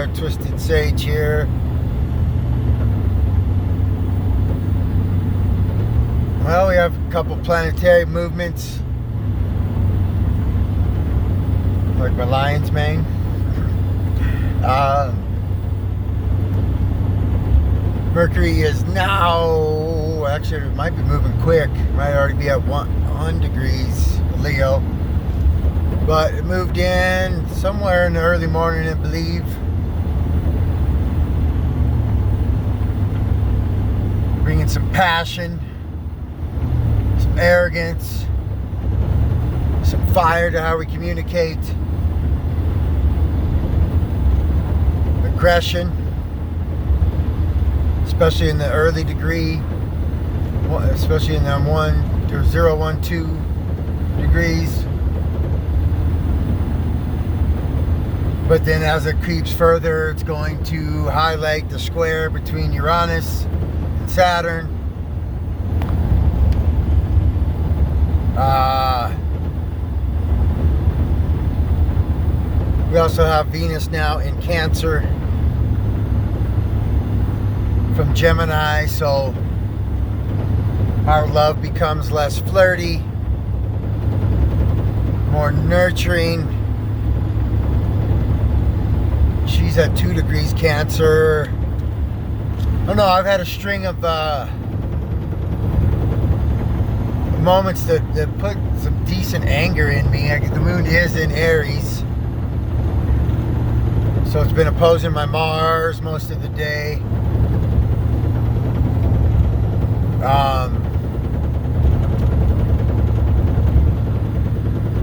our twisted sage here. Well, we have a couple planetary movements, like my lion's mane. Mercury is now, actually it might be moving quick, might already be at 1 degrees Leo, but it moved in somewhere in the early morning, I believe. Bringing some passion, some arrogance, some fire to how we communicate, aggression, especially in the early degree, especially in the 1 to 0, 1, 2 degrees. But then as it creeps further, it's going to highlight the square between Uranus and Saturn. We also have Venus now in Cancer from Gemini, so our love becomes less flirty, more nurturing. She's at 2 degrees Cancer. Oh no, I've had a string of moments that put some decent anger in me. The moon is in Aries, so it's been opposing my Mars most of the day.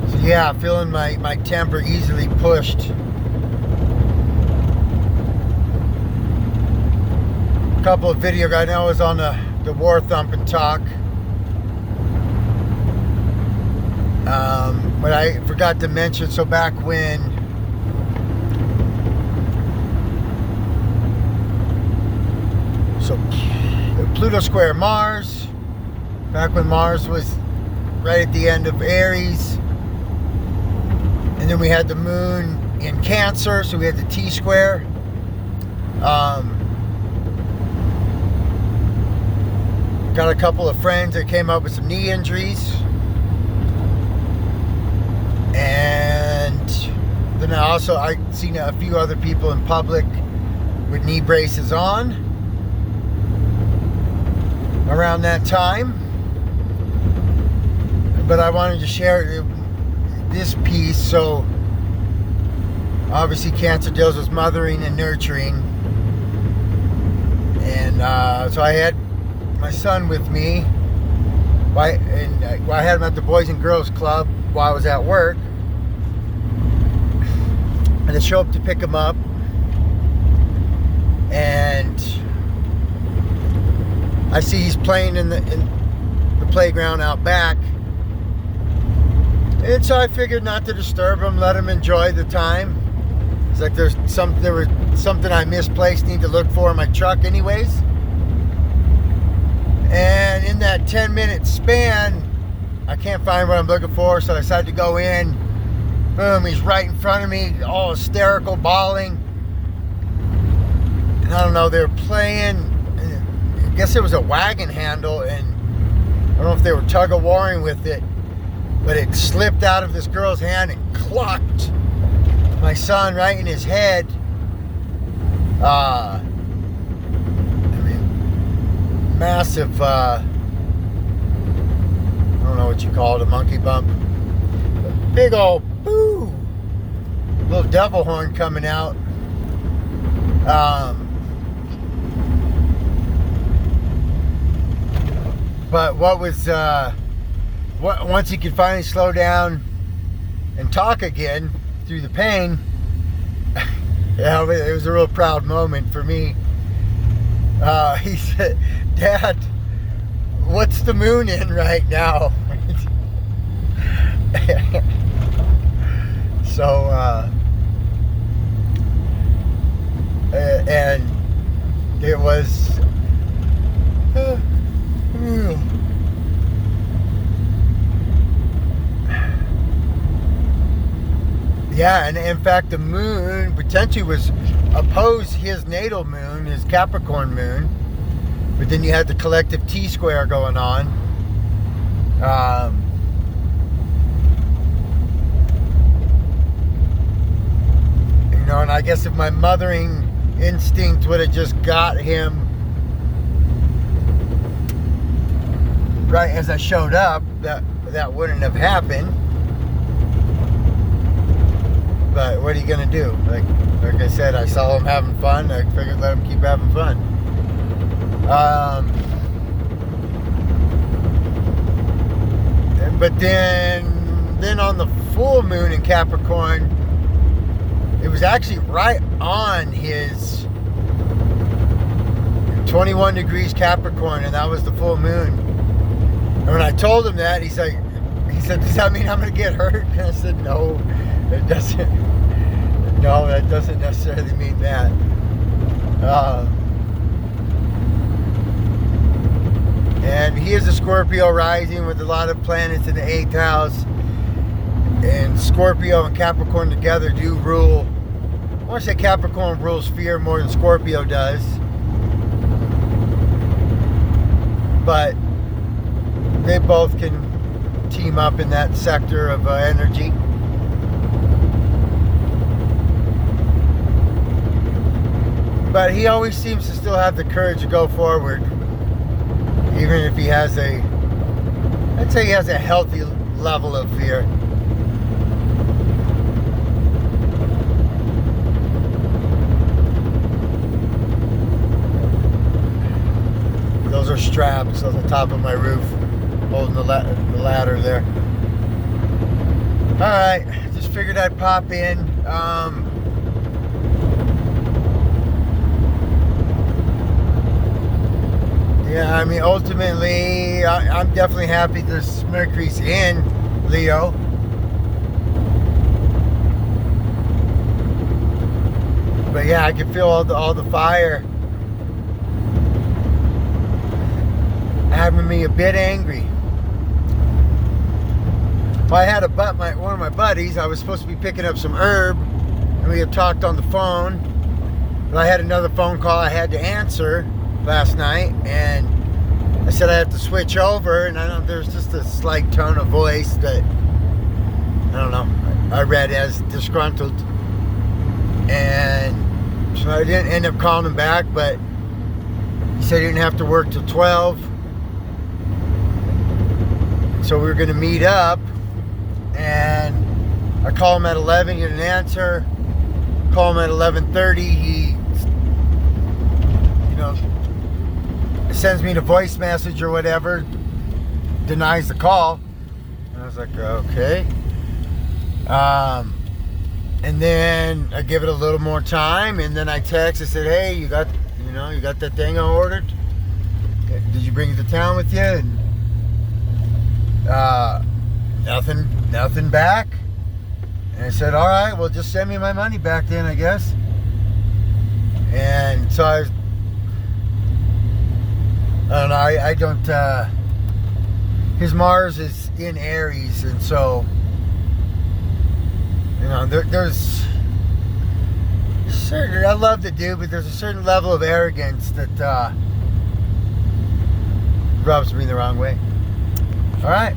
So yeah, feeling my temper easily pushed. A couple of videos, I know I was on the War Thumping Talk. But I forgot to mention, so back when Pluto square Mars, back when Mars was right at the end of Aries, and then we had the moon in Cancer, so we had the T-square. Got a couple of friends that came up with some knee injuries, and then I seen a few other people in public with knee braces on around that time. But I wanted to share this piece. So obviously Cancer deals with mothering and nurturing, and so I had my son with me, and I had him at the Boys and Girls Club while I was at work, and I show up to pick him up, and I see he's playing in the playground out back, and so I figured not to disturb him, let him enjoy the time. It's like there was something I misplaced, need to look for in my truck anyways. And in that 10-minute span, I can't find what I'm looking for, so I decided to go in. Boom, he's right in front of me, all hysterical, bawling. And I don't know, they were playing, I guess it was a wagon handle, and I don't know if they were tug-of-warring with it, but it slipped out of this girl's hand and clocked my son right in his head. Massive, I don't know what you call it, a monkey bump. Big old boo! Little devil horn coming out. But what was, once he could finally slow down and talk again through the pain, yeah, it was a real proud moment for me. He said, "Dad, what's the moon in right now?" So, and it was, Yeah, and in fact, the moon potentially was opposed his natal moon, his Capricorn moon. But then you had the collective T-square going on. You know, and I guess if my mothering instinct would have just got him right as I showed up, that wouldn't have happened. But what are you gonna do? Like I said, I saw him having fun. I figured let him keep having fun. But then on the full moon in Capricorn, it was actually right on his 21 degrees Capricorn, and that was the full moon. And when I told him that, he said, "Does that mean I'm gonna get hurt?" And I said, "No, it doesn't. No, that doesn't necessarily mean that." And he is a Scorpio rising with a lot of planets in the 8th house. And Scorpio and Capricorn together do rule. I want to say Capricorn rules fear more than Scorpio does. But they both can team up in that sector of energy. But he always seems to still have the courage to go forward. Even if he has I'd say he has a healthy level of fear. Those are straps on the top of my roof, holding the ladder there. Alright, just figured I'd pop in. Yeah, I mean, ultimately, I'm definitely happy this Mercury's in Leo. But yeah, I can feel all the fire having me a bit angry. Well, I had one of my buddies. I was supposed to be picking up some herb, and we had talked on the phone. But I had another phone call I had to answer last night, and I said I have to switch over, and I don't know, there's just a slight tone of voice that I don't know, I read as disgruntled, and so I didn't end up calling him back. But he said he didn't have to work till 12, so we were going to meet up, and I called him at 11. He didn't answer. Call him at 11:30. He, sends me the voice message or whatever, denies the call. And I was like, okay. And then I give it a little more time, and then I text. I said, hey, you got that thing I ordered? Did you bring it to town with you? And nothing back. And I said, all right, well, just send me my money back then, I guess. And so I don't know, I don't, his Mars is in Aries, and so, there's certain, I love the dude, but there's a certain level of arrogance that, rubs me the wrong way. Alright.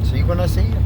See you when I see you.